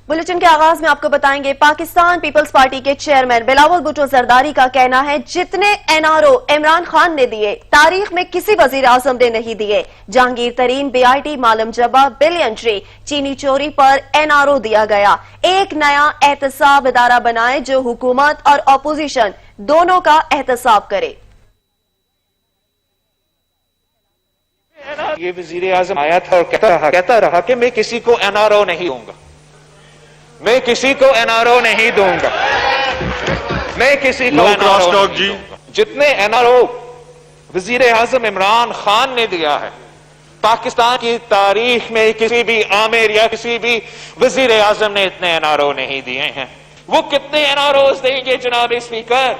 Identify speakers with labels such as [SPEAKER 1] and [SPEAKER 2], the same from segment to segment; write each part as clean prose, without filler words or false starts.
[SPEAKER 1] Bulletin के आगाज में आपको बताएंगे, पाकिस्तान पीपल्स पार्टी के चेयरमैन बिलावल भुट्टो जरदारी का कहना है जितने एनआरओ इमरान खान ने दिए तारीख में किसी वजीर आजम ने नहीं दिए। जहांगीर तरीन बीआईटी मालम जबा बिलियन ट्री चीनी चोरी पर एनआरओ दिया गया। एक नया एहतसाब इदारा बनाए जो हुकूमत और अपोजिशन दोनों का एहतसाब करे।
[SPEAKER 2] ये वजीर आजम आया था और कहता रहा कि मैं किसी को एनआरओ नहीं दूंगा, मैं किसी को एनआरओ नहीं दूंगा, मैं किसी को एनआरओ नहीं दूंगा। जितने एनआरओ वजीर आजम इमरान खान ने दिया है पाकिस्तान की तारीख में किसी भी आमिर या किसी भी वजीर आजम ने इतने एनआरओ नहीं दिए हैं। वो कितने एनआरओ देंगे जनाब स्पीकर?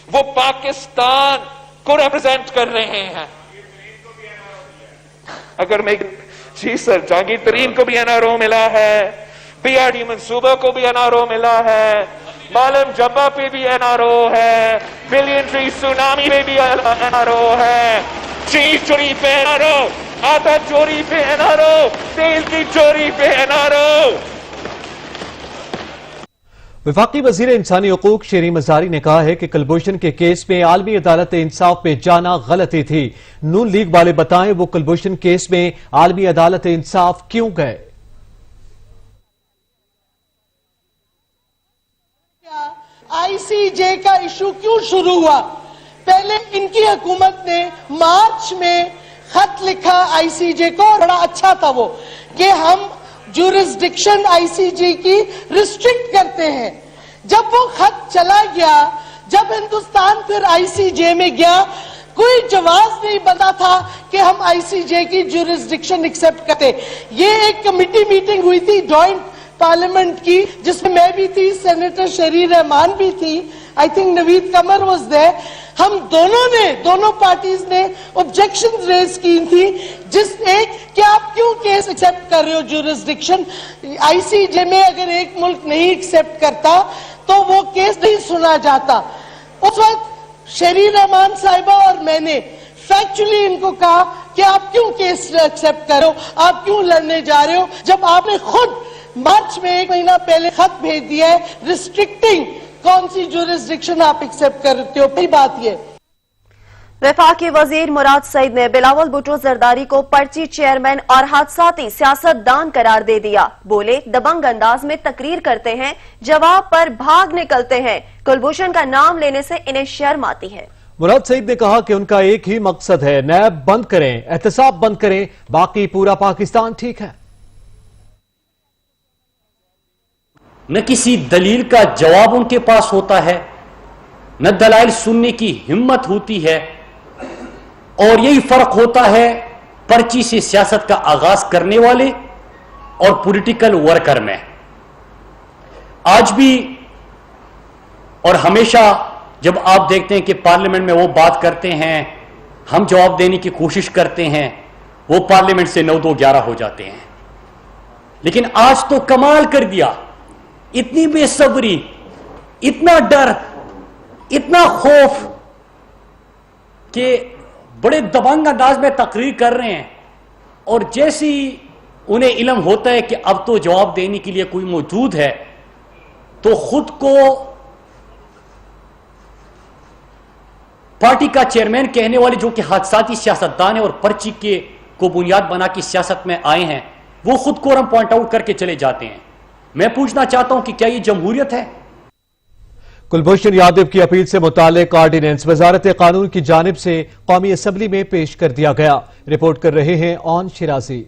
[SPEAKER 2] वो पाकिस्तान को रिप्रेजेंट कर रहे हैं। अगर मैं जी सर, जहांगीर तरीन को भी एनआरओ मिला है, बीआरटी मंसूबा को भी एनआरओ मिला है, मालम जब्बा पे भी एनआरओ है, बिलियन ट्री सुनामी पे भी एनआरओ है, चीनी चोरी पे एनआरओ, आटा चोरी पे एनआरओ, तेल की चोरी पे एनआरओ।
[SPEAKER 3] वफाकी वजीर इंसानी हकूक शेरी मजारी ने कहा है कि कुलभूषण के केस में आलमी अदालत इंसाफ में जाना गलती थी। नून लीग वाले बताएं वो कुलभूषण केस में आलमी अदालत इंसाफ क्यों गए।
[SPEAKER 4] आईसीजे का इशू क्यों शुरू हुआ? पहले इनकी हुकूमत ने मार्च में खत लिखा आईसीजे को, बड़ा अच्छा था वो, कि हम जुरिस्डिक्शन आईसीजे की रिस्ट्रिक्ट करते हैं। जब वो खत चला गया, जब हिंदुस्तान फिर आईसीजे में गया, कोई जवाब नहीं बना था कि हम आईसीजे की जुरिस्डिक्शन एक्सेप्ट करते। ये एक कमिटी मीटिंग हुई थी जॉइंट पार्लियामेंट की, जिसमें मैं भी थी, सेनेटर शरीर रहमान भी थी, I think Naveed Qamar was there. हम दोनों पार्टीज ने ऑब्जेक्शन रेज की थी, जिस एक कि आप क्यों केस एक्सेप्ट कर रहे हो जुरिस्डिक्शन आईसीजे में? अगर एक मुल्क नहीं एक्सेप्ट करता तो वो केस नहीं सुना जाता। उस वक्त शरीर रहमान साहिबा और मैंने फैक्चुअली इनको कहा कि आप क्यों केस एक्सेप्ट कर रहे हो, आप क्यों लड़ने जा रहे हो, जब आपने खुद मार्च में 1 महीना पहले खत भेज दिया है रिस्ट्रिक्टिंग कौन सी जुरिस्डिक्शन आप एक्सेप्ट करते हो। पहली बात ये।
[SPEAKER 1] वफाकी वजीर मुराद सईद ने बिलावल भुट्टो जरदारी को पर्ची चेयरमैन और हादसाती सियासतदान करार दे दिया। बोले दबंग अंदाज में तकरीर करते हैं, जवाब पर भाग निकलते हैं। कुलभूषण का नाम लेने से इन्हें शर्म आती है।
[SPEAKER 3] मुराद सईद ने कहा कि उनका एक ही मकसद है, नैब बंद करें, एहतसाब बंद करें, बाकी पूरा पाकिस्तान ठीक है।
[SPEAKER 5] न किसी दलील का जवाब उनके पास होता है, न दलाइल सुनने की हिम्मत होती है, और यही फर्क होता है पर्ची से सियासत का आगाज करने वाले और पॉलिटिकल वर्कर में। आज भी और हमेशा जब आप देखते हैं कि पार्लियामेंट में वो बात करते हैं, हम जवाब देने की कोशिश करते हैं, वो पार्लियामेंट से 9-2-11 हो जाते हैं। लेकिन आज तो कमाल कर दिया, इतनी बेसब्री, इतना डर, इतना खौफ कि बड़े दबंग अंदाज में तकरीर कर रहे हैं, और जैसे ही उन्हें इल्म होता है कि अब तो जवाब देने के लिए कोई मौजूद है, तो खुद को पार्टी का चेयरमैन कहने वाले, जो कि हादसाती सियासतदान है और पर्ची के को बुनियाद बना के सियासत में आए हैं, वो खुद को हम पॉइंट आउट करके चले जाते हैं। मैं पूछना चाहता हूं कि क्या ये जमहूरियत है?
[SPEAKER 3] कुलभूषण यादव की अपील से मुतालिक ऑर्डिनेंस वजारत कानून की जानिब से कौमी असम्बली में पेश कर दिया गया। रिपोर्ट कर रहे हैं ऑन शिराजी।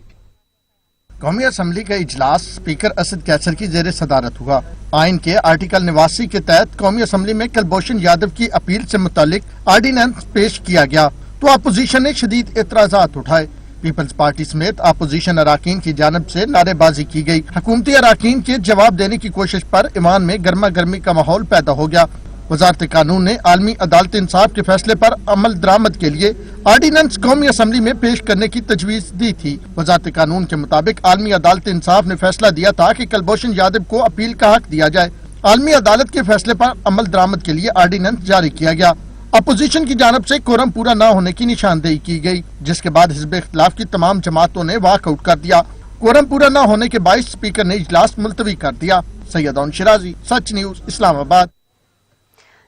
[SPEAKER 6] कौमी असम्बली का इजलास स्पीकर असद कैसर की जेर सदारत हुआ। आइन के आर्टिकल 89 के तहत कौमी असम्बली में कुलभूषण यादव की अपील से मुतालिक ऑर्डिनेंस पेश किया गया, तो अपोजिशन ने शदीद एतराजात उठाए। पीपल्स पार्टी समेत अपोजिशन अराकीन की जानब से नारेबाजी की गई। हुकूमती अराकीन के जवाब देने की कोशिश पर ईवान में गर्मा गर्मी का माहौल पैदा हो गया। वजारत कानून ने आलमी अदालत इंसाफ के फैसले पर अमल दरामद के लिए ऑर्डिनेंस कौमी असम्बली में पेश करने की तजवीज दी थी। वजारत कानून के मुताबिक आलमी अदालत इंसाफ ने फैसला दिया था कि कुलभूषण यादव को अपील का हक दिया जाए। आलमी अदालत के फैसले पर अमल दरामद के लिए ऑर्डिनेंस जारी किया गया। अपोजिशन की जानब से कोरम पूरा न होने की निशानदेही की गई, जिसके बाद हिज़्ब इख्तिलाफ की तमाम जमातों ने वॉकआउट कर दिया। कोरम पूरा न होने के बायस स्पीकर ने इजलास मुलतवी कर दिया। सैयद शिराजी, सच न्यूज, इस्लामाबाद।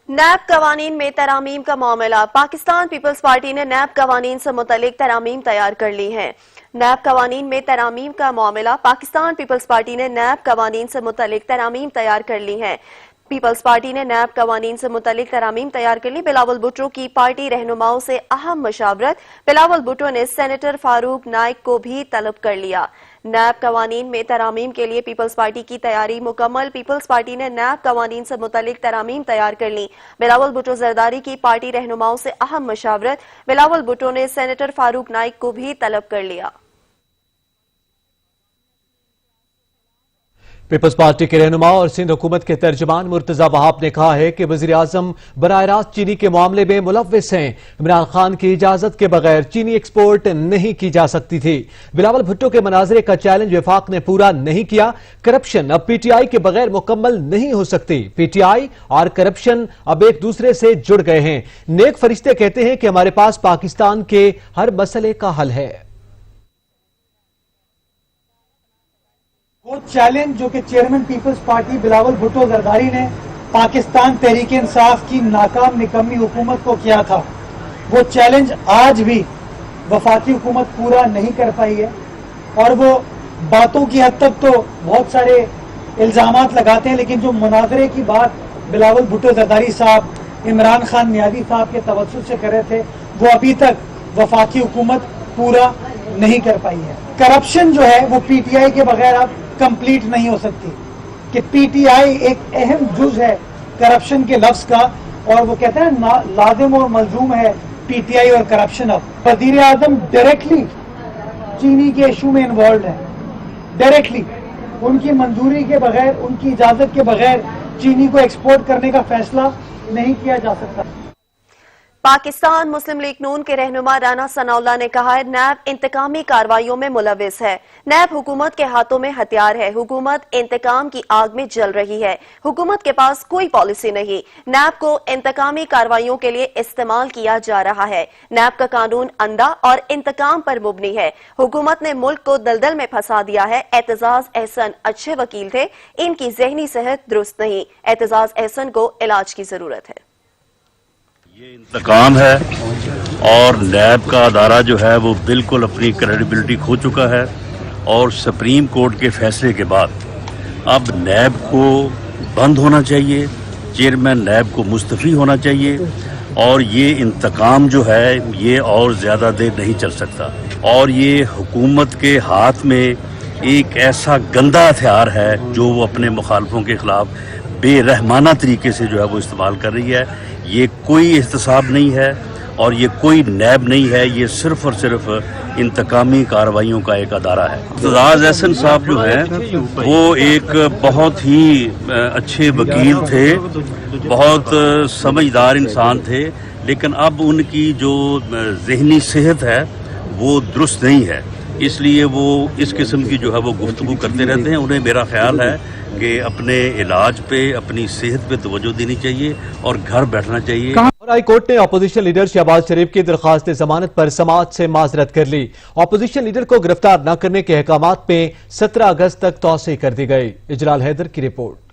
[SPEAKER 1] नैब कवानीन में तरामीम का मामला। पाकिस्तान पीपल्स पार्टी ने नैब कवानीन से मुतल्लिक तरामीम तैयार कर ली हैं। नैब कवानीन में तरामीम का मामला। पाकिस्तान पीपल्स पार्टी ने नैब कवानीन से मुतल्लिक तरामीम तैयार कर ली हैं। पीपल्स पार्टी ने नैब कवानीन से मुतल्लिक तरामीम तैयार कर ली। बिलावल भुट्टो की पार्टी रहनुमाओं से अहम मशावरत। बिलावल भुट्टो ने सेनेटर फारूक नाइक को भी तलब कर लिया। नैब कवानीन में तरामीम के लिए पीपल्स पार्टी की तैयारी मुकम्मल। पीपल्स पार्टी ने नैब कवानीन से मुतल्लिक तरामीम तैयार कर ली। बिलावल भुट्टो जरदारी की पार्टी रहनुमाओं से अहम मशावरत। बिलावल भुट्टो ने सेनेटर फारूक नाइक को भी तलब कर लिया।
[SPEAKER 3] पीपल्स पार्टी के रहनुमा और सिंध हुकूमत के तर्जुमान मुर्तजा वहाब ने कहा है कि वज़ीर आज़म बराह रास्त चीनी के मामले में मुलव्विस हैं। इमरान खान की इजाजत के बगैर चीनी एक्सपोर्ट नहीं की जा सकती थी। बिलावल भुट्टो के मनाजरे का चैलेंज वफाक ने पूरा नहीं किया। करप्शन अब पीटीआई के बगैर मुकम्मल नहीं हो सकती। पीटीआई और करप्शन अब एक दूसरे से जुड़ गए हैं। नेक फरिश्ते कहते हैं कि हमारे पास पाकिस्तान के हर मसले का हल है।
[SPEAKER 7] वो चैलेंज जो कि chairman people's party Bilawal Bhutto Zardari ने पाकिस्तान तहरीक इंसाफ की नाकाम निकम्मी हुकूमत को किया था, वो चैलेंज आज भी वफाकी हुकूमत पूरा नहीं कर पाई है। और वो बातों की हद तक तो बहुत सारे इल्जामात लगाते हैं, लेकिन जो मुनाजरे की बात बिलावल भुट्टो जरदारी साहब इमरान खान नियाजी साहब के तवज्जुह से कर रहे थे, वो अभी तक वफाकी हुकूमत पूरा नहीं कर पाई है। करप्शन जो है वो पीटीआई के बगैर अब कंप्लीट नहीं हो सकती, कि पीटीआई एक अहम जुज है करप्शन के लफ्ज का, और वो कहते हैं लाजिम और मलजूम है पीटीआई और करप्शन। अब वजीर आजम डायरेक्टली चीनी के इशू में इन्वॉल्व है, डायरेक्टली उनकी मंजूरी के बगैर, उनकी इजाजत के बगैर चीनी को एक्सपोर्ट करने का फैसला नहीं किया जा सकता।
[SPEAKER 1] पाकिस्तान मुस्लिम लीग नून के रहनुमा राना सनाउल्लाह ने कहा है नैब इंतकामी कार्रवाइयों में मुलविस है। नैब हुकूमत के हाथों में हथियार है। हुकूमत इंतकाम की आग में जल रही है। हुकूमत के पास कोई पॉलिसी नहीं। नैब को इंतकामी कार्रवाइयों के लिए इस्तेमाल किया जा रहा है। नैब का कानून अंधा और इंतकाम पर मुबनी है। हुकूमत ने मुल्क को दलदल में फंसा दिया है। एतजाज अहसन अच्छे वकील थे, इनकी जहनी सेहत दुरुस्त नहीं। एतजाज अहसन को इलाज की जरूरत है।
[SPEAKER 8] ये इंतकाम है और नैब का अदारा जो है वो बिल्कुल अपनी क्रेडिबिलिटी खो चुका है, और सुप्रीम कोर्ट के फैसले के बाद अब नैब को बंद होना चाहिए, चेयरमैन नैब को मुस्तफ़ी होना चाहिए, और ये इंतकाम जो है ये और ज़्यादा देर नहीं चल सकता। और ये हुकूमत के हाथ में एक ऐसा गंदा हथियार है जो वो अपने मुखालफों के खिलाफ बेरहमाना तरीके से जो है वो इस्तेमाल कर रही है। ये कोई एहतसाब नहीं है और ये कोई नैब नहीं है, ये सिर्फ और सिर्फ इंतकामी कार्रवाइयों का एक अदारा है। एतजाज अहसन साहब जो हैं वो एक बहुत ही अच्छे वकील थे, बहुत समझदार इंसान थे, लेकिन अब उनकी जो जहनी सेहत है वो दुरुस्त नहीं है, इसलिए वो इस किस्म की जो है वो गुफ्तगू करते रहते हैं। उन्हें मेरा ख्याल है कि अपने इलाज पे, अपनी सेहत पे तवज्जो देनी चाहिए और घर बैठना चाहिए।
[SPEAKER 3] हाई कोर्ट ने अपोजिशन लीडर शहबाज शरीफ की दरखास्त जमानत पर समाअत से माजरत कर ली। अपोजिशन लीडर को गिरफ्तार न करने के अहकामात में 17 अगस्त तक तौसीह कर दी गई। इजलाल हैदर की रिपोर्ट।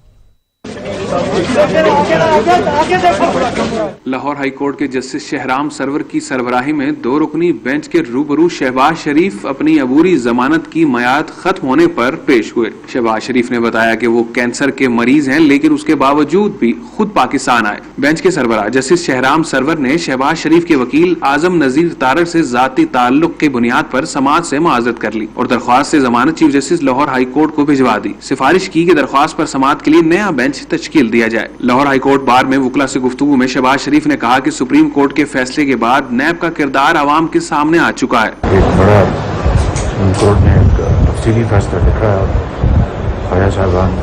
[SPEAKER 9] लाहौर हाई कोर्ट के जस्टिस शहराम सरवर की सरबराही में 2 रुकनी बेंच के रूबरू शहबाज शरीफ अपनी अबूरी जमानत की मयाद खत्म होने पर पेश हुए। शहबाज शरीफ ने बताया कि वो कैंसर के मरीज हैं, लेकिन उसके बावजूद भी खुद पाकिस्तान आए। बेंच के सरबराह जस्टिस शहराम सरवर ने शहबाज शरीफ के वकील आजम नजीर तारड़ से जाती ताल्लुक के बुनियाद पर समाअत से माजरत कर ली और दरख्वास्त से जमानत chief justice Lahore high court को भिजवा दी। सिफारिश की कि दरख्वास्त पर समाअत के लिए नया बेंच तश्कील दिया जाए। लाहौर हाई कोर्ट बार में वकला से गुफ्तगू में शहबाज शरीफ ने कहा कि सुप्रीम कोर्ट के फैसले के बाद नैब का किरदार आवाम के सामने आ चुका है।
[SPEAKER 10] एक बड़ा सुप्रीम कोर्ट ने एक तफसीली फैसला लिखा है। ख्वाजा साहबान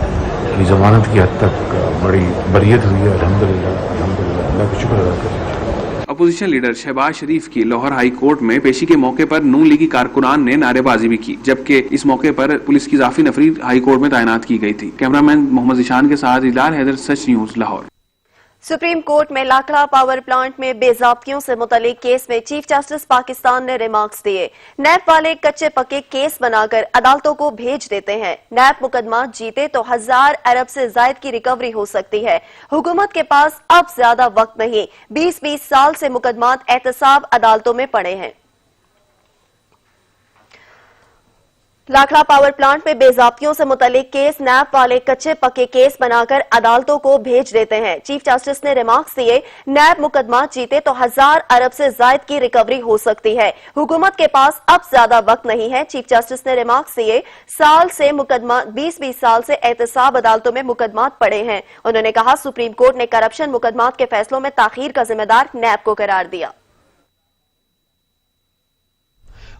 [SPEAKER 10] की जमानत की हद तक बड़ी बरियत हुई है। अल्हम्दुलिल्लाह अल्लाह का शुक्र अदा करते हैं।
[SPEAKER 9] अपोजिशन लीडर शहबाज शरीफ की लाहौर हाई कोर्ट में पेशी के मौके पर नून लीगी कारकुनान ने नारेबाजी भी की, जबकि इस मौके पर पुलिस की इजाफी नफरी हाई कोर्ट में तैनात की गई थी। कैमरामैन मोहम्मद ईशान के साथ इजलाल हैदर, सच न्यूज, लाहौर।
[SPEAKER 1] सुप्रीम कोर्ट में लाखड़ा पावर प्लांट में बेजाब्तियों से मुतल्लिक केस में चीफ जस्टिस पाकिस्तान ने रिमार्क्स दिए। नैब वाले कच्चे पक्के केस बनाकर अदालतों को भेज देते हैं। नैब मुकदमा जीते तो 1000 अरब से जायद की रिकवरी हो सकती है। हुकूमत के पास अब ज्यादा वक्त नहीं, 20-20 साल से मुकदमात एहतसाब अदालतों में पड़े हैं। लाखड़ा पावर प्लांट में बेजाब्तियों से मुतल्लिक केस नैब वाले कच्चे पक्के केस बनाकर अदालतों को भेज देते हैं। चीफ जस्टिस ने रिमार्क्स दिए, नैब मुकदमा जीते तो 1000 अरब से जायद की रिकवरी हो सकती है। हुकूमत के पास अब ज्यादा वक्त नहीं है। चीफ जस्टिस ने रिमार्क्स दिए, साल से मुकदमा 20-20 साल से एहतसाब अदालतों में मुकदमात पड़े हैं। उन्होंने कहा, सुप्रीम कोर्ट ने करप्शन मुकदमात के फैसलों में ताखीर का जिम्मेदार नैब को करार दिया।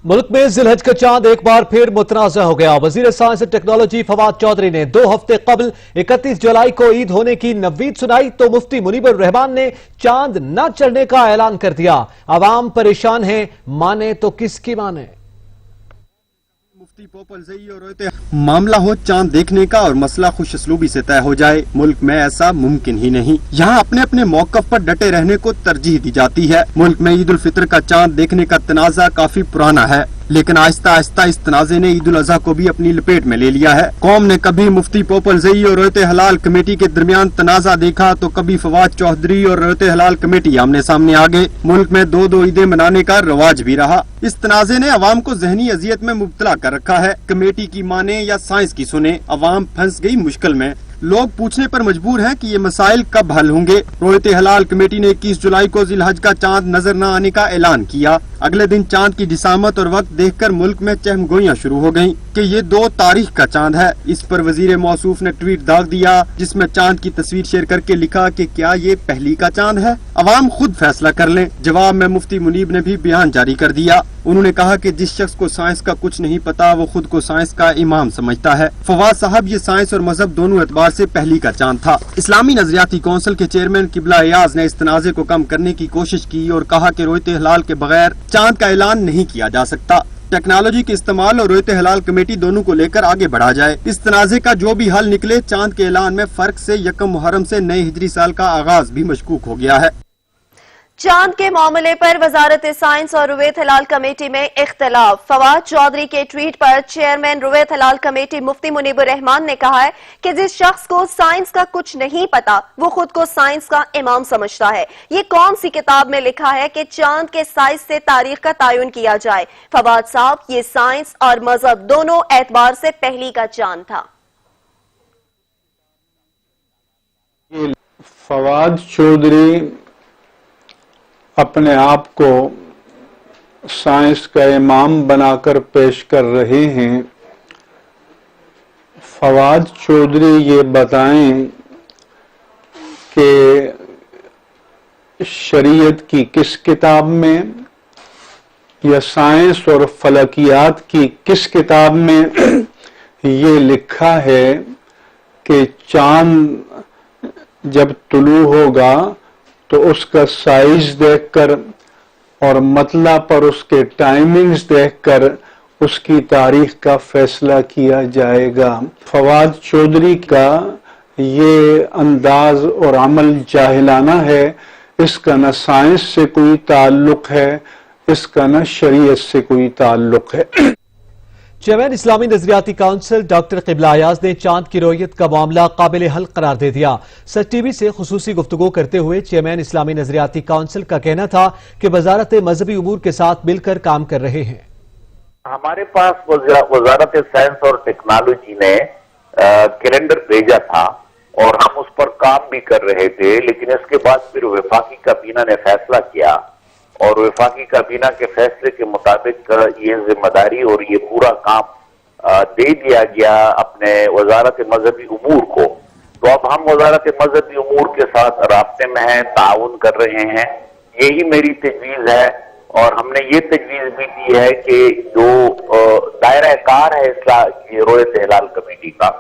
[SPEAKER 3] मुल्क में जिलहज का चांद एक बार फिर मुतनाज़ा हो गया। वजीर साइंस और टेक्नोलॉजी फवाद चौधरी ने 2 हफ्ते कबल 31 जुलाई को ईद होने की नवीद सुनाई तो मुफ्ती मुनीबुर रहमान ने चांद न चढ़ने का ऐलान कर दिया। अवाम परेशान है, माने तो किसकी माने।
[SPEAKER 11] मामला हो चांद देखने का और मसला खुश असलूबी से तय हो जाए, मुल्क में ऐसा मुमकिन ही नहीं। यहाँ अपने अपने मौकफ पर डटे रहने को तरजीह दी जाती है। मुल्क में ईद उल फितर का चांद देखने का तनाजा काफी पुराना है, लेकिन आहिस्ता आहिस्ता इस तनाजे ने ईद उल अजहा को भी अपनी लपेट में ले लिया है। कौम ने कभी मुफ्ती पोपल जई और रोयत हलाल कमेटी के दरमियान तनाजा देखा तो कभी फवाद चौधरी और रोयत हलाल कमेटी आमने सामने आ गए। मुल्क में 2-2 ईदें मनाने का रवाज भी रहा। इस तनाजे ने अवाम को जहनी अजियत में मुब्तला कर रखा है। कमेटी की माने या साइंस की सुने, अवाम फंस गई मुश्किल में। लोग पूछने पर मजबूर हैं कि ये मसाइल कब हल होंगे। रोयत हलाल कमेटी ने 21 जुलाई को जिलहज का चांद नजर न आने का ऐलान किया। अगले दिन चांद की जिसामत और वक्त देखकर मुल्क में चहमगोइयां शुरू हो गयीं कि ये 2 तारीख का चांद है। इस पर वजीर मौसूफ ने ट्वीट दाग दिया, जिसमें चांद की तस्वीर शेयर करके लिखा कि क्या ये पहली का चांद है, अवाम खुद फैसला कर लें। जवाब में मुफ्ती मुनीब ने भी बयान जारी कर दिया। उन्होंने कहा कि जिस शख्स को साइंस का कुछ नहीं पता वो खुद को साइंस का इमाम समझता है। फवाद साहब, ये साइंस और मजहब दोनों एतबार से पहली का चांद था। इस्लामी नजरियाती कौंसिल के चेयरमैन किबला अयाज ने इस तनाजे को कम करने की कोशिश की और कहा कि रोयत हलाल के बगैर चांद का ऐलान नहीं किया जा सकता। टेक्नोलॉजी के इस्तेमाल और रोयत हलाल कमेटी दोनों को लेकर आगे बढ़ा जाए। इस तनाजे का जो भी हल निकले, चांद के ऐलान में फर्क से 1 मुहर्रम से नए हिजरी साल का आगाज भी मशकूक हो गया है।
[SPEAKER 1] चांद के मामले पर वजारत साइंस और रुवेत हलाल कमेटी में इख्तलाफ। फवाद चौधरी के ट्वीट पर चेयरमैन रुवेत हलाल कमेटी मुफ्ती मुनीबुर रहमान ने कहा है कि जिस शख्स को साइंस का कुछ नहीं पता वो खुद को साइंस का इमाम समझता है। ये कौन सी किताब में लिखा है कि चांद के साइज से तारीख का तयन किया जाए। फवाद साहब, ये साइंस और मजहब दोनों एतबार से पहली का चांद था।
[SPEAKER 12] फवाद चौधरी अपने आप को साइंस का इमाम बनाकर पेश कर रहे हैं। फवाद चौधरी ये बताएं कि शरीयत की किस किताब में या साइंस और फलकियात की किस किताब में ये लिखा है कि चांद जब तुलू होगा तो उसका साइज देखकर और मतला पर उसके टाइमिंग्स देखकर उसकी तारीख का फैसला किया जाएगा। फवाद चौधरी का ये अंदाज और अमल जाहिलाना है। इसका न साइंस से कोई ताल्लुक है, इसका न शरीयत से कोई ताल्लुक है।
[SPEAKER 3] चेयरमैन इस्लामी नजरियाती काउंसिल डॉक्टर किबला अयाज ने चांद की रोयत का मामला काबिल हल करार दे दिया। सच टीवी से खुसूसी गुफ्तगू करते हुए चेयरमैन इस्लामी नजरियाती काउंसिल का कहना था कि वजारत मजहबी उमूर के साथ मिलकर काम कर रहे हैं।
[SPEAKER 13] हमारे पास वजारत साइंस और टेक्नोलॉजी ने कैलेंडर भेजा था और हम उस पर काम भी कर रहे थे, लेकिन इसके बाद फिर वफाकी काबीना ने फैसला किया और वफाकी काबीना के फैसले के मुताबिक ये जिम्मेदारी और ये पूरा काम दे दिया गया अपने वजारत मजहबी उमूर को। तो अब हम वजारत मजहबी उमूर के साथ राब्ते में हैं, ताउन कर रहे हैं। यही मेरी तजवीज़ है और हमने ये तजवीज़ भी दी है कि जो दायरा कार है रोयत हलाल कमेटी का,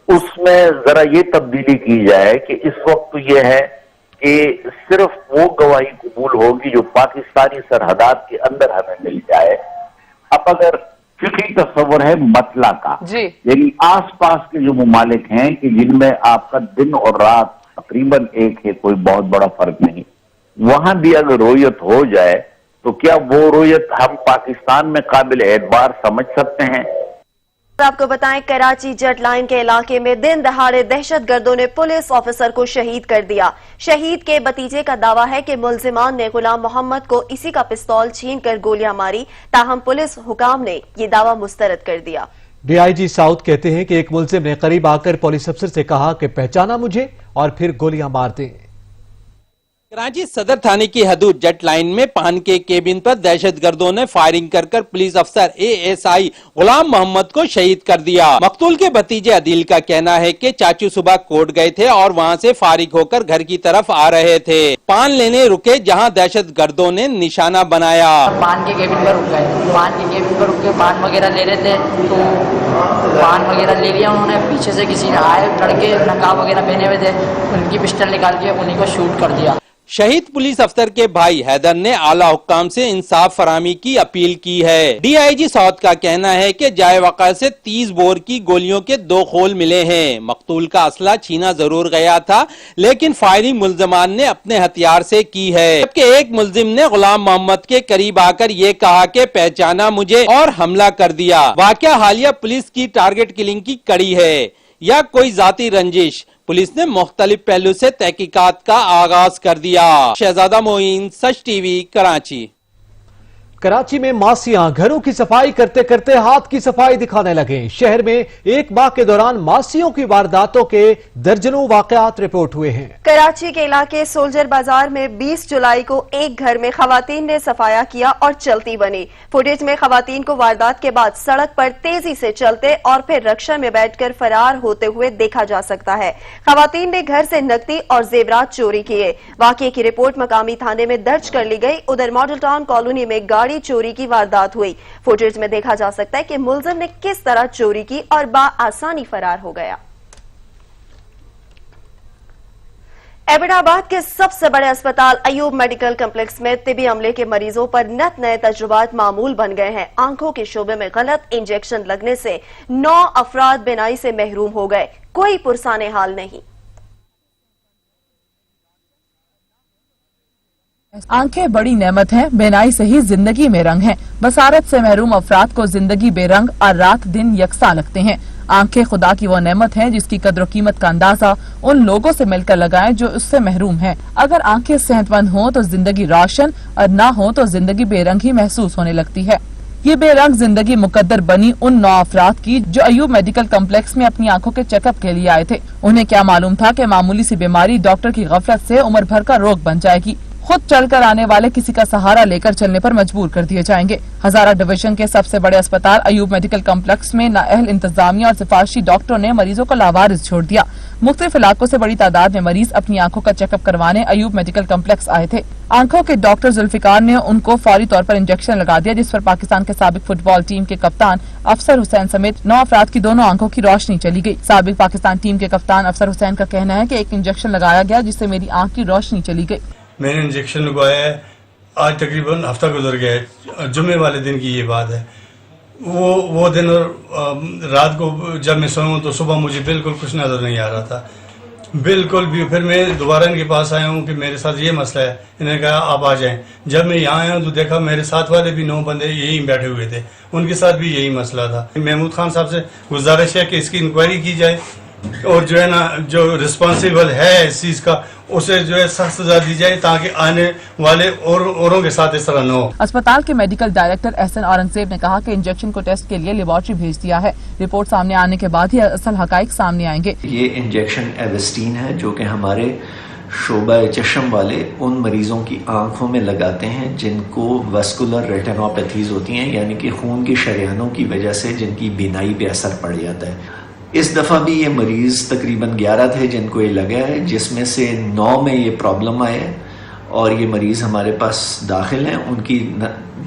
[SPEAKER 13] उसमें जरा ये तब्दीली की जाए कि इस वक्त ये है कि सिर्फ वो गवाही कबूल होगी जो पाकिस्तानी सरहदात के अंदर हमें मिल जाए। अब अगर फिक्री तस्वर है मतला का, यानी आस पास के जो ममालिक हैं कि जिनमें आपका दिन और रात تقریباً ایک ہے، کوئی بہت بڑا فرق نہیں. وہاں بھی اگر رویت ہو جائے تو کیا وہ رویت ہم پاکستان میں قابل اعتبار سمجھ سکتے ہیں؟
[SPEAKER 1] آپ کو بتائیں کراچی جٹ لائن کے علاقے میں دن دہاڑے دہشت گردوں نے پولیس آفیسر کو شہید کر دیا. شہید کے بھتیجے کا دعویٰ ہے کہ ملزمان نے غلام محمد کو اسی کا پستول چھین کر گولیاں ماری، تاہم پولیس حکام نے یہ دعویٰ مسترد کر دیا.
[SPEAKER 3] ڈی آئی جی ساؤتھ کہتے ہیں کہ ایک ملزم نے قریب آ کر پولیس افسر سے کہا کہ پہچانا مجھے اور پھر گولیاں مار دیں.
[SPEAKER 14] کراچی صدر تھانے کی حدود جٹ لائن میں پان کے کیبن پر دہشت گردوں نے فائرنگ کر کر پولیس افسر ASI غلام محمد کو شہید کر دیا. مقتول کے بھتیجے عدیل کا کہنا ہے کہ چاچو صبح کوٹ گئے تھے اور وہاں سے فارغ ہو کر گھر کی طرف آ رہے تھے. پان لینے رکے جہاں دہشت گردوں نے نشانہ بنایا.
[SPEAKER 15] پان کے کیبن پر رک گئے، پان کے کیبن پر رک کے پان وغیرہ لے رہے تھے تو پان وغیرہ لے لیا انہوں نے. پیچھے سے کسی نے آئے لڑکے نقاب وغیرہ پہنے ہوئے تھے، ان کی پسٹل نکال کے انہیں کو شوٹ کر دیا.
[SPEAKER 14] شہید پولیس افسر کے بھائی حیدر نے اعلیٰ حکام سے انصاف فراہمی کی اپیل کی ہے. ڈی آئی جی ساؤتھ کا کہنا ہے کہ جائے واقعہ سے 30 بور کی گولیوں کے 2 خول ملے ہیں. مقتول کا اسلحہ چھینا ضرور گیا تھا لیکن فائرنگ ملزمان نے اپنے ہتھیار سے کی ہے، جبکہ ایک ملزم نے غلام محمد کے قریب آ کر یہ کہا کہ پہچانا مجھے اور حملہ کر دیا. واقعہ حالیہ پولیس کی ٹارگٹ کلنگ کی کڑی ہے یا کوئی ذاتی رنجش؟ پولیس نے مختلف پہلو سے تحقیقات کا آغاز کر دیا. شہزادہ معین، سچ ٹی وی، کراچی.
[SPEAKER 3] کراچی میں ماسیاں گھروں کی صفائی کرتے کرتے ہاتھ کی صفائی دکھانے لگے. شہر میں ایک ماہ کے دوران ماسیوں کی وارداتوں کے درجنوں واقعات رپورٹ ہوئے ہیں.
[SPEAKER 1] کراچی کے علاقے سولجر بازار میں 20 جولائی کو ایک گھر میں خواتین نے صفایا کیا اور چلتی بنی. فوٹیج میں خواتین کو واردات کے بعد سڑک پر تیزی سے چلتے اور پھر رکشہ میں بیٹھ کر فرار ہوتے ہوئے دیکھا جا سکتا ہے. خواتین نے گھر سے نقدی اور زیورات چوری کیے. واقعے کی رپورٹ مقامی تھانے میں درج کر لی گئی. ادھر ماڈل ٹاؤن کالونی میں گاڑی چوری کی واردات ہوئی. فوٹیج میں دیکھا جا سکتا ہے کہ ملزم نے کس طرح چوری کی اور بآسانی فرار ہو گیا. ایبٹ آباد کے سب سے بڑے اسپتال ایوب میڈیکل کمپلیکس میں طبی عملے کے مریضوں پر نت نئے تجربات معمول بن گئے ہیں. آنکھوں کے شعبے میں غلط انجیکشن لگنے سے 9 افراد بینائی سے محروم ہو گئے. کوئی پرسان حال نہیں.
[SPEAKER 16] آنکھیں بڑی نعمت ہیں، بینائی سے ہی زندگی میں رنگ ہیں. بصارت سے محروم افراد کو زندگی بے رنگ اور رات دن یکساں لگتے ہیں. آنکھیں خدا کی وہ نعمت ہیں جس کی قدر و قیمت کا اندازہ ان لوگوں سے مل کر لگائیں جو اس سے محروم ہیں. اگر آنکھیں صحت مند ہوں تو زندگی روشن اور نہ ہوں تو زندگی بے رنگ ہی محسوس ہونے لگتی ہے. یہ بے رنگ زندگی مقدر بنی ان 9 افراد کی جو ایوب میڈیکل کمپلیکس میں اپنی آنکھوں کے چیک اپ کے لیے آئے تھے. انہیں کیا معلوم تھا کہ معمولی سی بیماری ڈاکٹر کی غفلت سے عمر بھر کا روگ بن جائے گی. خود چل کر آنے والے کسی کا سہارا لے کر چلنے پر مجبور کر دیے جائیں گے. ہزارہ ڈویژن کے سب سے بڑے اسپتال ایوب میڈیکل کمپلیکس میں نااہل انتظامیہ اور سفارشی ڈاکٹروں نے مریضوں کو لاوارث چھوڑ دیا. مختلف علاقوں سے بڑی تعداد میں مریض اپنی آنکھوں کا چیک اپ کروانے ایوب میڈیکل کمپلیکس آئے تھے. آنکھوں کے ڈاکٹر ذوالفقار نے ان کو فوری طور پر انجیکشن لگا دیا جس پر پاکستان کے سابق فٹ بال ٹیم کے کپتان افسر حسین سمیت 9 افراد کی دونوں آنکھوں کی روشنی چلی گئی. سابق پاکستان ٹیم کے کپتان افسر حسین کا کہنا ہے کہ ایک انجیکشن لگایا گیا جس سے میری آنکھ کی روشنی چلی گئی.
[SPEAKER 17] میں نے انجیکشن لگوایا ہے، آج تقریباً ہفتہ گزر گیا ہے. جمعے والے دن کی یہ بات ہے. وہ دن رات کو جب میں سوؤں تو صبح مجھے بالکل کچھ نظر نہیں آ رہا تھا بالکل بھی. پھر میں دوبارہ ان کے پاس آیا ہوں کہ میرے ساتھ یہ مسئلہ ہے. انہوں نے کہا آپ آ جائیں. جب میں یہاں آیا ہوں تو دیکھا میرے ساتھ والے بھی 9 بندے یہی بیٹھے ہوئے تھے، ان کے ساتھ بھی یہی مسئلہ تھا. محمود خان صاحب سے گزارش ہے کہ اس کی انکوائری کی جائے اور جو ہے نا جو رسپانسیبل ہے اس چیز کا اسے جو ہے سخت سزا دی جائے تاکہ آنے والے اوروں کے ساتھ اس طرح نہ ہو.
[SPEAKER 16] اسپتال کے میڈیکل ڈائریکٹر احسن اورنگزیب نے کہا کہ انجیکشن کو ٹیسٹ کے لیے لیبارٹری بھیج دیا ہے. رپورٹ سامنے آنے کے بعد ہی اصل حقائق سامنے آئیں گے.
[SPEAKER 18] یہ انجیکشن ایوسٹین ہے جو کہ ہمارے شعبہ چشم والے ان مریضوں کی آنکھوں میں لگاتے ہیں جن کو ویسکولر ریٹینوپیتھیز ہوتی ہیں، یعنی کہ خون کی شریانوں کی وجہ سے جن کی بینائی پہ اثر پڑ جاتا ہے. اس دفعہ بھی یہ مریض تقریباً 11 تھے جن کو یہ لگا ہے، جس میں سے 9 میں یہ پرابلم آئے اور یہ مریض ہمارے پاس داخل ہیں. ان کی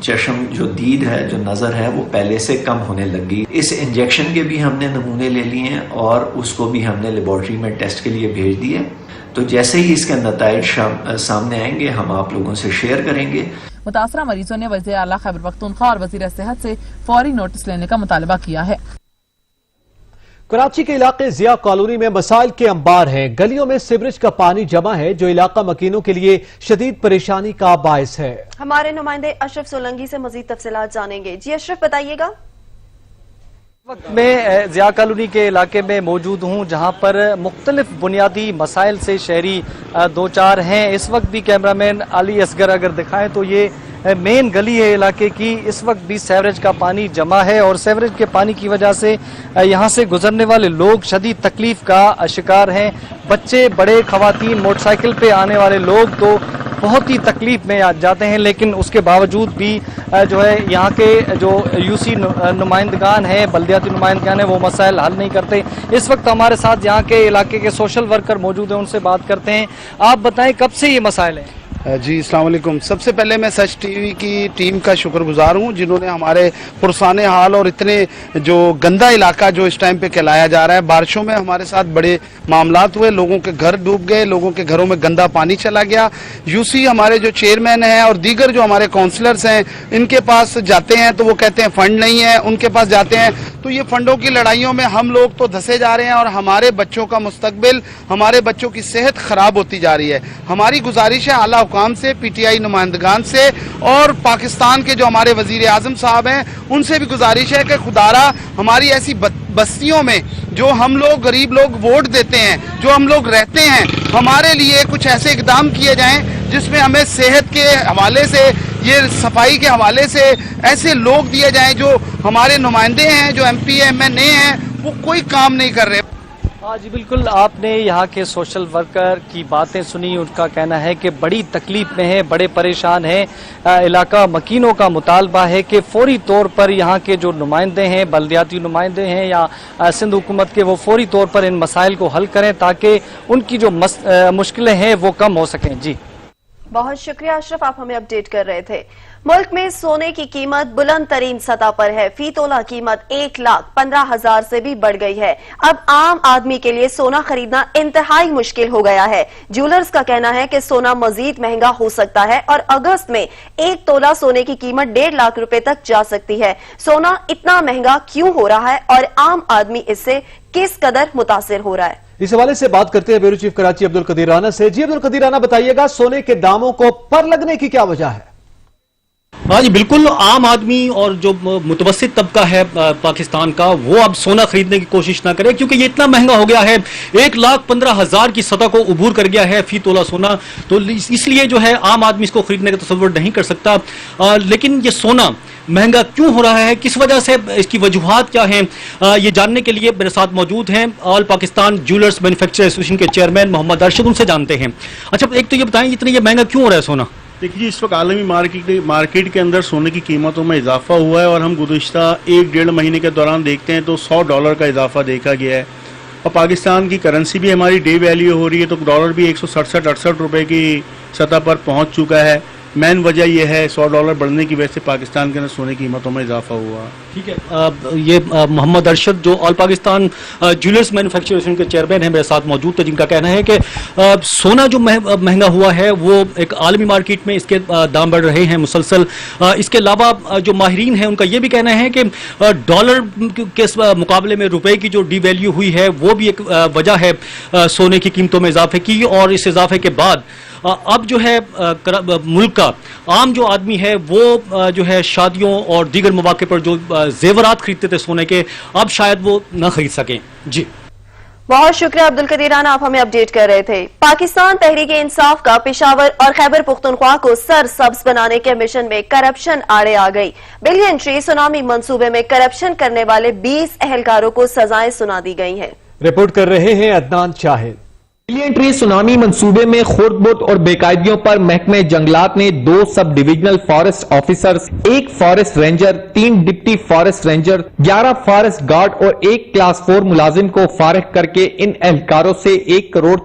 [SPEAKER 18] چشم جو دید ہے، جو نظر ہے، وہ پہلے سے کم ہونے لگی. اس انجیکشن کے بھی ہم نے نمونے لے لیے ہیں اور اس کو بھی ہم نے لیبارٹری میں ٹیسٹ کے لیے بھیج دیے. تو جیسے ہی اس کے نتائج سامنے آئیں گے ہم آپ لوگوں سے شیئر کریں گے.
[SPEAKER 16] متاثرہ مریضوں نے وزیر اعلیٰ خیبر پختونخوا اور وزیر صحت سے فوری نوٹس لینے کا مطالبہ کیا ہے.
[SPEAKER 3] کراچی کے علاقے ضیاء کالونی میں مسائل کے انبار ہیں. گلیوں میں سیوریج کا پانی جمع ہے جو علاقہ مکینوں کے لیے شدید پریشانی کا باعث ہے.
[SPEAKER 1] ہمارے نمائندے اشرف سولنگی سے مزید تفصیلات جانیں گے. جی اشرف بتائیے گا.
[SPEAKER 19] وقت میں ضیاء کالونی کے علاقے میں موجود ہوں جہاں پر مختلف بنیادی مسائل سے شہری دو چار ہیں. اس وقت بھی کیمرہ مین علی اصغر اگر دکھائیں تو یہ مین گلی ہے علاقے کی. اس وقت بھی سیوریج کا پانی جمع ہے اور سیوریج کے پانی کی وجہ سے یہاں سے گزرنے والے لوگ شدید تکلیف کا شکار ہیں. بچے، بڑے، خواتین، موٹر سائیکل پہ آنے والے لوگ تو بہت ہی تکلیف میں جاتے ہیں، لیکن اس کے باوجود بھی جو ہے یہاں کے جو یو سی نمائندگان ہیں، بلدیاتی نمائندگان ہیں، وہ مسائل حل نہیں کرتے. اس وقت ہمارے ساتھ یہاں کے علاقے کے سوشل ورکر موجود ہیں، ان سے بات کرتے ہیں. آپ بتائیں کب سے یہ مسائل ہیں؟
[SPEAKER 20] جی السلام علیکم. سب سے پہلے میں سچ ٹی وی کی ٹیم کا شکر گزار ہوں جنہوں نے ہمارے پرسان حال اور اتنے جو گندا علاقہ جو اس ٹائم پہ کہلایا جا رہا ہے، بارشوں میں ہمارے ساتھ بڑے معاملات ہوئے، لوگوں کے گھر ڈوب گئے، لوگوں کے گھروں میں گندا پانی چلا گیا. یو سی ہمارے جو چیئرمین ہیں اور دیگر جو ہمارے کونسلرز ہیں، ان کے پاس جاتے ہیں تو وہ کہتے ہیں فنڈ نہیں ہے. ان کے پاس جاتے ہیں تو یہ فنڈوں کی لڑائیوں میں ہم لوگ تو دھسے جا رہے ہیں اور ہمارے بچوں کا مستقبل، ہمارے بچوں کی صحت خراب ہوتی جا رہی ہے. ہماری گزارش ہے اعلیٰ حکام سے، پی ٹی آئی نمائندگان سے اور پاکستان کے جو ہمارے وزیر اعظم صاحب ہیں ان سے بھی گزارش ہے کہ خدارا ہماری ایسی بستیوں میں جو ہم لوگ غریب لوگ ووٹ دیتے ہیں، جو ہم لوگ رہتے ہیں، ہمارے لیے کچھ ایسے اقدام کیے جائیں جس میں ہمیں صحت کے حوالے سے، یہ صفائی کے حوالے سے ایسے لوگ دیے جائیں جو ہمارے نمائندے ہیں، جو ایم پی ایم این اے ہیں، وہ کوئی کام نہیں کر رہے.
[SPEAKER 19] ہاں جی بالکل، آپ نے یہاں کے سوشل ورکر کی باتیں سنی. ان کا کہنا ہے کہ بڑی تکلیف میں ہیں، بڑے پریشان ہیں. علاقہ مکینوں کا مطالبہ ہے کہ فوری طور پر یہاں کے جو نمائندے ہیں، بلدیاتی نمائندے ہیں یا سندھ حکومت کے، وہ فوری طور پر ان مسائل کو حل کریں تاکہ ان کی جو مشکلیں ہیں وہ کم ہو سکیں. جی
[SPEAKER 1] بہت شکریہ اشرف، آپ ہمیں اپڈیٹ کر رہے تھے. ملک میں سونے کی قیمت بلند ترین سطح پر ہے. فی تولہ قیمت 1,15,000 سے بھی بڑھ گئی ہے. اب عام آدمی کے لیے سونا خریدنا انتہائی مشکل ہو گیا ہے. جیولرز کا کہنا ہے کہ سونا مزید مہنگا ہو سکتا ہے اور اگست میں 1 تولہ سونے کی قیمت 1.5 لاکھ روپے تک جا سکتی ہے. سونا اتنا مہنگا کیوں ہو رہا ہے اور عام آدمی اس سے کس قدر متاثر ہو رہا ہے؟
[SPEAKER 3] اس حوالے سے بات کرتے ہیں بیورو چیف کراچی عبدالقدیر رانا سے. جی عبدالقدیر رانا، بتائیے گا سونے کے داموں کو پر لگنے کی کیا وجہ ہے؟
[SPEAKER 5] ہاں جی بالکل، عام آدمی اور جو متوسط طبقہ ہے پاکستان کا، وہ اب سونا خریدنے کی کوشش نہ کرے کیونکہ یہ اتنا مہنگا ہو گیا ہے. 1,15,000 کی سطح کو عبور کر گیا ہے فی تولہ سونا. تو اس لیے جو ہے عام آدمی اس کو خریدنے کا تصور نہیں کر سکتا. لیکن یہ سونا مہنگا کیوں ہو رہا ہے، کس وجہ سے، اس کی وجوہات کیا ہیں، یہ جاننے کے لیے میرے ساتھ موجود ہیں آل پاکستان جیولرز مینوفیکچرر ایسوسیشن کے چیئرمین محمد ارشد. ان سے جانتے ہیں. اچھا ایک تو یہ بتائیں اتنا یہ مہنگا کیوں ہو رہا ہے سونا؟
[SPEAKER 8] دیکھیے اس وقت عالمی مارکیٹ کے اندر سونے کی قیمتوں میں اضافہ ہوا ہے اور ہم گزشتہ 1-1.5 مہینے کے دوران دیکھتے ہیں تو $100 کا اضافہ دیکھا گیا ہے. اور پاکستان کی کرنسی بھی ہماری ڈے ویلیو ہو رہی ہے تو ڈالر بھی 167-68 روپے کی سطح پر پہنچ چکا ہے. مین وجہ یہ ہے $100 بڑھنے کی وجہ سے پاکستان کے اندر سونے کی قیمتوں میں اضافہ ہوا.
[SPEAKER 5] ٹھیک ہے، یہ محمد ارشد جو آل پاکستان جیولرز مینوفیکچرر ایسوسیشن کے چیئرمین ہیں میرے ساتھ موجود تھے، جن کا کہنا ہے کہ سونا جو مہنگا ہوا ہے وہ ایک عالمی مارکیٹ میں اس کے دام بڑھ رہے ہیں مسلسل. اس کے علاوہ جو ماہرین ہیں ان کا یہ بھی کہنا ہے کہ ڈالر کے مقابلے میں روپے کی جو ڈی ویلیو ہوئی ہے وہ بھی ایک وجہ ہے سونے کی قیمتوں میں اضافے کی. اور اس اضافے کے بعد اب جو ہے ملک کا عام جو آدمی ہے وہ جو ہے شادیوں اور دیگر مواقع پر جو زیورات خریدتے تھے سونے کے، اب شاید وہ نہ خرید سکیں. جی
[SPEAKER 1] بہت شکریہ عبدالقدیر رانا، آپ ہمیں اپڈیٹ کر رہے تھے. پاکستان تحریک انصاف کا پشاور اور خیبر پختونخوا کو سر سبز بنانے کے مشن میں کرپشن آڑے آ گئی. بلین ٹری سونامی منصوبے میں کرپشن کرنے والے 20 اہلکاروں کو سزائیں سنا دی گئی ہیں.
[SPEAKER 3] رپورٹ کر رہے ہیں عدنان شاہد.
[SPEAKER 21] بلین ٹری سونامی منصوبے میں خورد بوٹ اور بے قاعدگیوں پر محکمہ جنگلات نے 2 sub divisional forest officers, 1 forest ranger, 3 deputy forest ranger, 11 forest guard اور 1 کلاس 4 ملازم کو فارغ کر کے ان اہلکاروں سے 1.96 کروڑ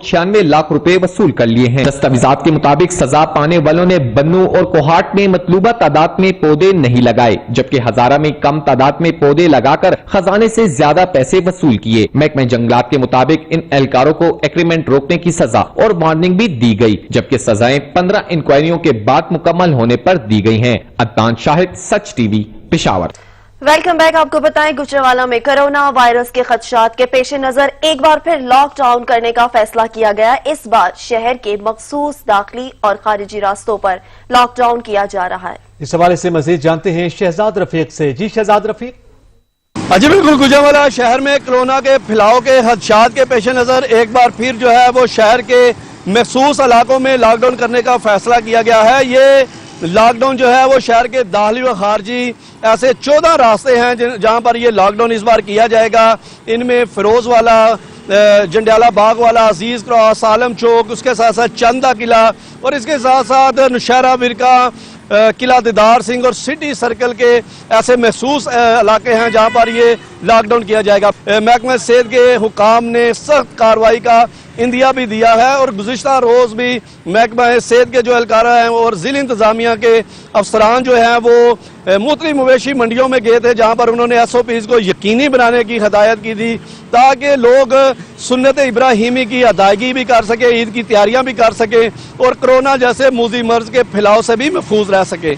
[SPEAKER 21] روپے وصول کر لیے ہیں. دستاویزات کے مطابق سزا پانے والوں نے بنو اور کوہاٹ میں مطلوبہ تعداد میں پودے نہیں لگائے، جبکہ ہزارہ میں کم تعداد میں پودے لگا کر خزانے سے زیادہ پیسے وصول کیے. محکمہ جنگلات کے مطابق ان اہلکاروں کو ایگریمنٹ روکنے کی سزا اور وارننگ بھی دی گئی، جبکہ سزائیں 15 انکوائریوں کے بعد مکمل ہونے پر دی گئی ہیں. Adnan Shahid, Such TV, Peshawar.
[SPEAKER 1] Welcome back. आपको बताएं गुजरांवाला में कोरोना वायरस के खदशात के पेश नजर एक बार फिर लॉकडाउन करने का फैसला किया गया। इस बार शहर के मखसूस दाखिली और खारिजी रास्तों पर लॉकडाउन किया जा रहा है।
[SPEAKER 3] इस हवाले से मजीद जानते हैं शहजाद रफीक से। जी शहजाद रफीक।
[SPEAKER 2] जी बिल्कुल, गुजरांवाला शहर में कोरोना के फैलाव के खदशात के पेश नज़र एक बार फिर जो है वो शहर के महसूस इलाकों में लॉकडाउन करने का फैसला किया गया है। ये लॉकडाउन जो है वो शहर के दाखिली व खारजी ऐसे 14 रास्ते हैं जहां पर ये लॉकडाउन इस बार किया जाएगा। इनमें फिरोज वाला, जंडियाला बाग वाला, अजीज क्रॉस, आलम चौक, उसके साथ साथ चंदा किला और इसके साथ साथ नौशहरा विरका, किला दीदार सिंह और सिटी सर्कल के ऐसे महसूस इलाके हैं जहां पर ये लॉकडाउन किया जाएगा। महकमा सेहत के हुकाम ने सख्त कार्रवाई का इंदिया भी दिया है और गुज़िश्ता रोज भी महकमा सेहत के जो एहलकार हैं और ज़िला इंतजामिया के अफसरान जो हैं वो मुख्तलिफ मवेशी मंडियों में गए थे जहां पर उन्होंने SOPs को यकीनी बनाने की हिदायत की थी ताकि लोग सुन्नत इब्राहिमी की अदायगी भी कर सके, ईद की तैयारियां भी कर सके और कोरोना जैसे मूजी मर्ज के फैलाव से भी महफूज रह सके।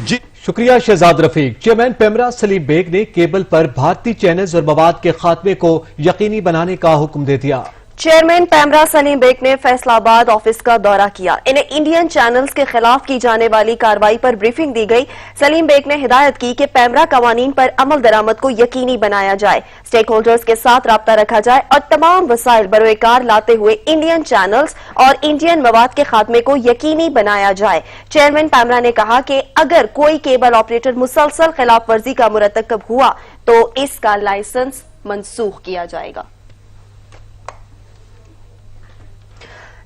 [SPEAKER 2] जी
[SPEAKER 3] शुक्रिया शहजाद रफीक। चेयरमैन पेमरा सलीम बेग ने केबल पर भारतीय चैनल्स और मवाद के खात्मे को यकीनी बनाने का हुक्म दे दिया।
[SPEAKER 1] चेयरमैन पेमरा सलीम बेग ने फैसलाबाद ऑफिस का दौरा किया। इन्हें इंडियन चैनल्स के खिलाफ की जाने वाली कार्रवाई पर ब्रीफिंग दी गई। सलीम बेग ने हिदायत की कि पेमरा कवानीन पर अमल दरामद को यकीनी बनाया जाए, स्टेक होल्डर्स के साथ राब्ता रखा जाए और तमाम वसाइल बरोकार लाते हुए इंडियन चैनल्स और इंडियन मवाद के खात्मे को यकीनी बनाया जाए। चेयरमैन पेमरा ने कहा कि अगर कोई केबल ऑपरेटर मुसलसल खिलाफ वर्जी का मुरतकब हुआ तो इसका लाइसेंस मनसूख किया जाएगा।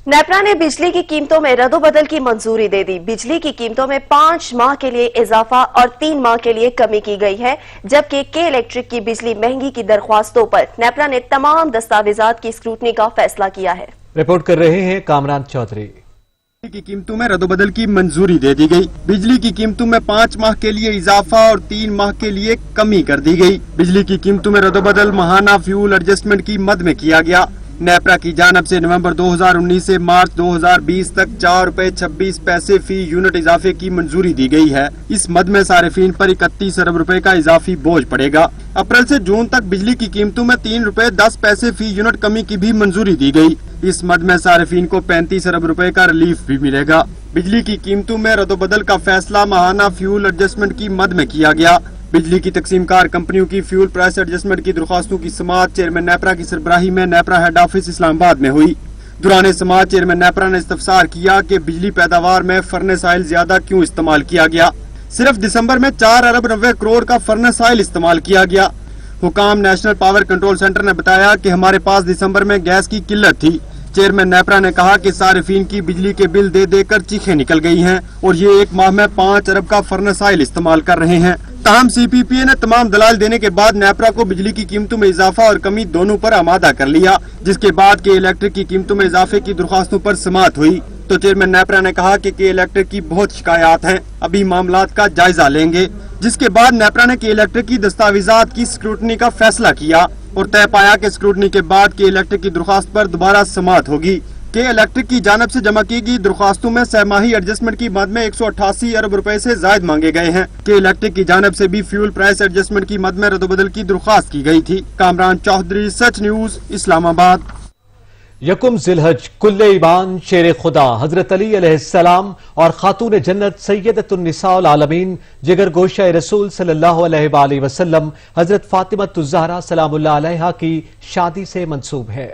[SPEAKER 1] नेपरा ने बिजली की कीमतों में रद्दोबदल की मंजूरी दे दी। बिजली की कीमतों में 5 माह के लिए इजाफा और 3 माह के लिए कमी की गई है, जबकि के इलेक्ट्रिक की बिजली महंगी की दरख्वास्तों पर नेपरा ने तमाम दस्तावेजात की स्क्रूटनी का फैसला किया है।
[SPEAKER 3] रिपोर्ट कर रहे हैं कामरान चौधरी।
[SPEAKER 11] बिजली की कीमतों में रद्दोबदल की मंजूरी दे दी गई। बिजली की कीमतों में 5 माह के लिए इजाफा और 3 माह के लिए कमी कर दी गई। बिजली की कीमतों में रद्दोबदल माहाना फ्यूल एडजस्टमेंट की मद में किया गया। नेपरा की जानब से नवंबर 2019 से मार्च 2020 तक 4 रुपए 26 पैसे फी यूनिट इजाफे की मंजूरी दी गई है। इस मद में सारिफीन पर 31 अरब रुपए का इजाफी बोझ पड़ेगा। अप्रैल से जून तक बिजली की कीमतों में 3 रुपए 10 पैसे फी यूनिट कमी की भी मंजूरी दी गई। इस मद में सारिफीन को 35 अरब रुपए का रिलीफ भी मिलेगा। बिजली की कीमतों में रद्दोबदल का फैसला माहाना फ्यूल एडजस्टमेंट की मद में किया गया। बिजली की तकसीमकार कंपनियों की फ्यूल प्राइस एडजस्टमेंट की दरख्वास्तों की समाअत चेयरमैन नेपरा की सरबराही में नेपरा हेड ऑफिस इस्लामाबाद में हुई। दौरान समाअत चेयरमैन नेपरा ने इस्तफसार किया कि बिजली पैदावार में फर्नेस ऑयल ज्यादा क्यों इस्तेमाल किया गया। सिर्फ दिसंबर में 4 अरब 90 करोड़ का फर्नेस ऑयल इस्तेमाल किया गया। हुकाम नेशनल पावर कंट्रोल सेंटर ने बताया कि हमारे पास दिसंबर में गैस की किल्लत थी। चेयरमैन नेपरा ने कहा कि सारिफीन की बिजली के बिल दे देकर चीखें निकल गई हैं और ये एक माह में 5 अरब का फर्नेस ऑयल इस्तेमाल कर रहे हैं। ताहम CPPA ने तमाम दलाल देने के बाद नेपरा को बिजली की कीमतों में इजाफा और कमी दोनों पर आमादा कर लिया, जिसके बाद के इलेक्ट्रिक की कीमतों में इजाफे की दरख्वास्तों पर समाअत हुई। तो चेयरमैन नेपरा ने कहा कि के इलेक्ट्रिक की बहुत शिकायत हैं, अभी मामलात का जायजा लेंगे, जिसके बाद नेपरा ने के इलेक्ट्रिक की दस्तावेजात की स्क्रूटनी का फैसला किया और तय पाया कि स्क्रूटनी के बाद के इलेक्ट्रिक की दरख्वास्त पर दोबारा समाअत होगी। के इलेक्ट्रिक की जानब से जमा की गई दरख्वास्तों में सहमाही एडजस्टमेंट की मद में 188 अरब रुपए से जायद मांगे गए हैं। के इलेक्ट्रिक की जानब से भी फ्यूल प्राइस एडजस्टमेंट की मद में रद्दोबदल की दरख्वास्त की गई थी। कामरान चौधरी, सच न्यूज, इस्लामाबाद।
[SPEAKER 3] यकुम जिलहज कुल्ले ईमान शेर खुदा हजरत अली अलैहिस्सलाम और खातून जन्नत सैयदतुन्निसाउल आलमीन जिगर गोशा रसूल सल्लल्लाहु अलैहि वसल्लम हजरत फातिमतुज़ ज़हरा सलामुल्लाह अलैहा की शादी से मंसूब है।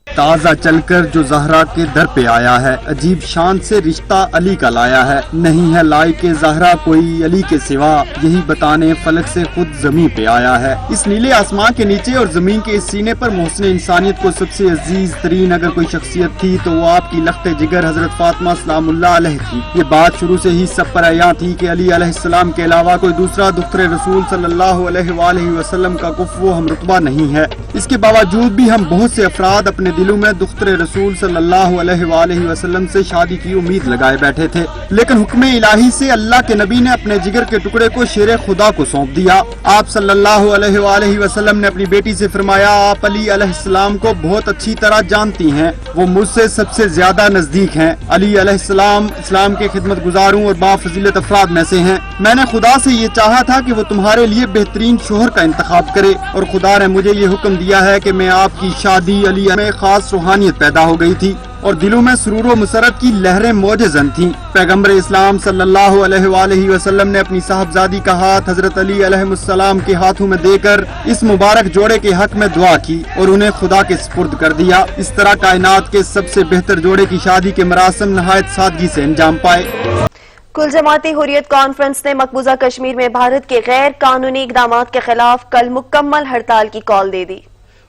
[SPEAKER 11] ताज़ा चलकर जो ज़हरा के दर पे आया है, अजीब शान से रिश्ता अली का लाया है। नहीं है लायके ज़हरा कोई अली के सिवा, यही बताने फलक से खुद जमीन पे आया है। इस नीले आसमां के नीचे और जमीन के इस सीने पर मोहसिन इंसानियत को सबसे अजीज तरीन अगर कोई शख्सियत थी तो वो आपकी लख्ते जिगर हजरत फातिमा सलामुल्लाह अलैहा थी। ये बात शुरू से ही सब पर आया थी कि अली अलैहिस्सलाम के अलावा कोई दूसरा दुख्तरे रसूल सल्लल्लाहु अलैहि वसल्लम का कुफ्व हम रुतबा नहीं है। इसके बावजूद भी हम बहुत से अफराद अपने दिल دلوں میں دختر رسول صلی اللہ علیہ وآلہ وسلم سے شادی کی امید لگائے بیٹھے تھے، لیکن حکم الہی سے اللہ کے نبی نے اپنے جگر کے ٹکڑے کو شیر خدا کو سونپ دیا۔ آپ صلی اللہ علیہ وآلہ وسلم نے اپنی بیٹی سے فرمایا، آپ علی علیہ السلام کو بہت اچھی طرح جانتی ہیں، وہ مجھ سے سب سے زیادہ نزدیک ہیں۔ علی علیہ السلام اسلام کے خدمت گزاروں اور بافضیلت افراد میں سے ہیں۔ میں نے خدا سے یہ چاہا تھا کہ وہ تمہارے لیے بہترین شوہر کا انتخاب کرے، اور خدا نے مجھے یہ حکم دیا ہے کہ میں آپ کی شادی علی میں خاص روحانیت پیدا ہو گئی تھی اور دلوں میں سرور و مسرت کی لہریں موج زن تھیں۔ پیغمبر اسلام صلی اللہ علیہ وآلہ وسلم نے اپنی صاحبزادی کا ہاتھ حضرت علی علیہ السلام کے ہاتھوں میں دے کر اس مبارک جوڑے کے حق میں دعا کی اور انہیں خدا کے سپرد کر دیا۔ اس طرح کائنات کے سب سے بہتر جوڑے کی شادی کے مراسم نہایت سادگی سے انجام پائے۔
[SPEAKER 1] کل جماعتی حریت کانفرنس نے مقبوضہ کشمیر میں بھارت کے غیر قانونی اقدامات کے خلاف کل مکمل ہڑتال کی کال دے دی۔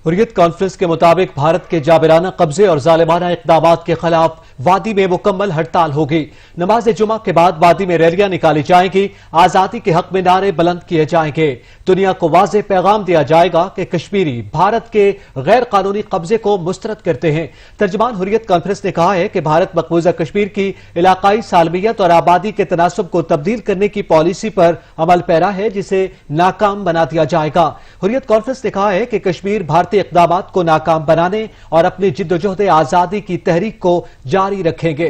[SPEAKER 3] حریت کانفرنس کے مطابق بھارت کے جابرانہ قبضے اور ظالمانہ اقدامات کے خلاف وادی میں مکمل ہڑتال ہوگی۔ نماز جمعہ کے بعد وادی میں ریلیاں نکالی جائیں گی، آزادی کے حق میں نعرے بلند کیے جائیں گے۔ دنیا کو واضح پیغام دیا جائے گا کہ کشمیری بھارت کے غیر قانونی قبضے کو مسترد کرتے ہیں۔ ترجمان حریت کانفرنس نے کہا ہے کہ بھارت مقبوضہ کشمیر کی علاقائی سالمیت اور آبادی کے تناسب کو تبدیل کرنے کی پالیسی پر عمل پیرا ہے، جسے ناکام بنا دیا جائے گا۔ حریت کانفرنس نے کہا ہے کہ کشمیر بھارتی اقدامات کو ناکام بنانے اور اپنی جدوجہد آزادی کی تحریک کو جاری رکھیں گے۔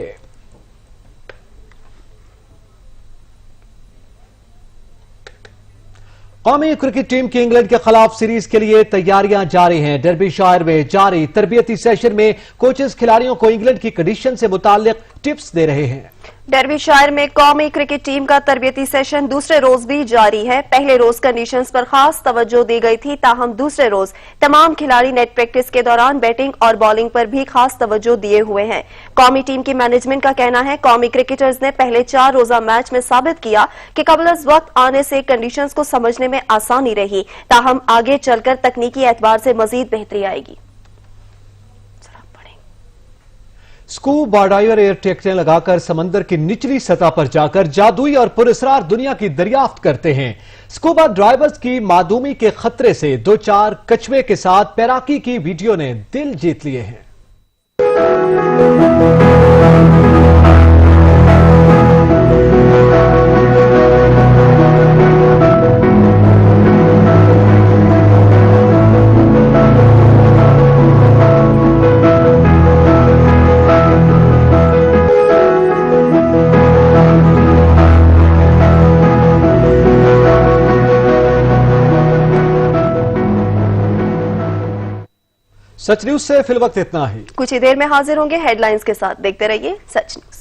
[SPEAKER 3] قومی کرکٹ ٹیم کی انگلینڈ کے خلاف سیریز کے لیے تیاریاں جاری ہیں۔ ڈربی شائر میں جاری تربیتی سیشن میں کوچز کھلاڑیوں کو انگلینڈ کی کنڈیشن سے متعلق ٹپس دے رہے ہیں۔
[SPEAKER 1] ڈربی شائر میں قومی کرکٹ ٹیم کا تربیتی سیشن دوسرے روز بھی جاری ہے۔ پہلے روز کنڈیشنز پر خاص توجہ دی گئی تھی، تاہم دوسرے روز تمام کھلاڑی نیٹ پریکٹس کے دوران بیٹنگ اور بالنگ پر بھی خاص توجہ دیے ہوئے ہیں۔ قومی ٹیم کی مینجمنٹ کا کہنا ہے قومی کرکٹرز نے پہلے 4 روزہ میچ میں ثابت کیا کہ قبل از وقت آنے سے کنڈیشنز کو سمجھنے میں آسانی رہی، تاہم آگے چل کر تکنیکی اعتبار سے مزید بہتری آئے گی۔
[SPEAKER 3] سکوبا ڈائیور ایئر ٹیکٹیں لگا کر سمندر کی نچلی سطح پر جا کر جادوئی اور پراسرار دنیا کی دریافت کرتے ہیں۔ سکوبا ڈرائیورز کی معدومی کے خطرے سے 2-4 کچھوے کے ساتھ تیراکی کی ویڈیو نے دل جیت لیے ہیں۔
[SPEAKER 1] سچ نیوز سے فی الوقت اتنا ہی، کچھ ہی دیر میں حاضر ہوں گے ہیڈ لائنز کے ساتھ، دیکھتے رہیے سچ نیوز۔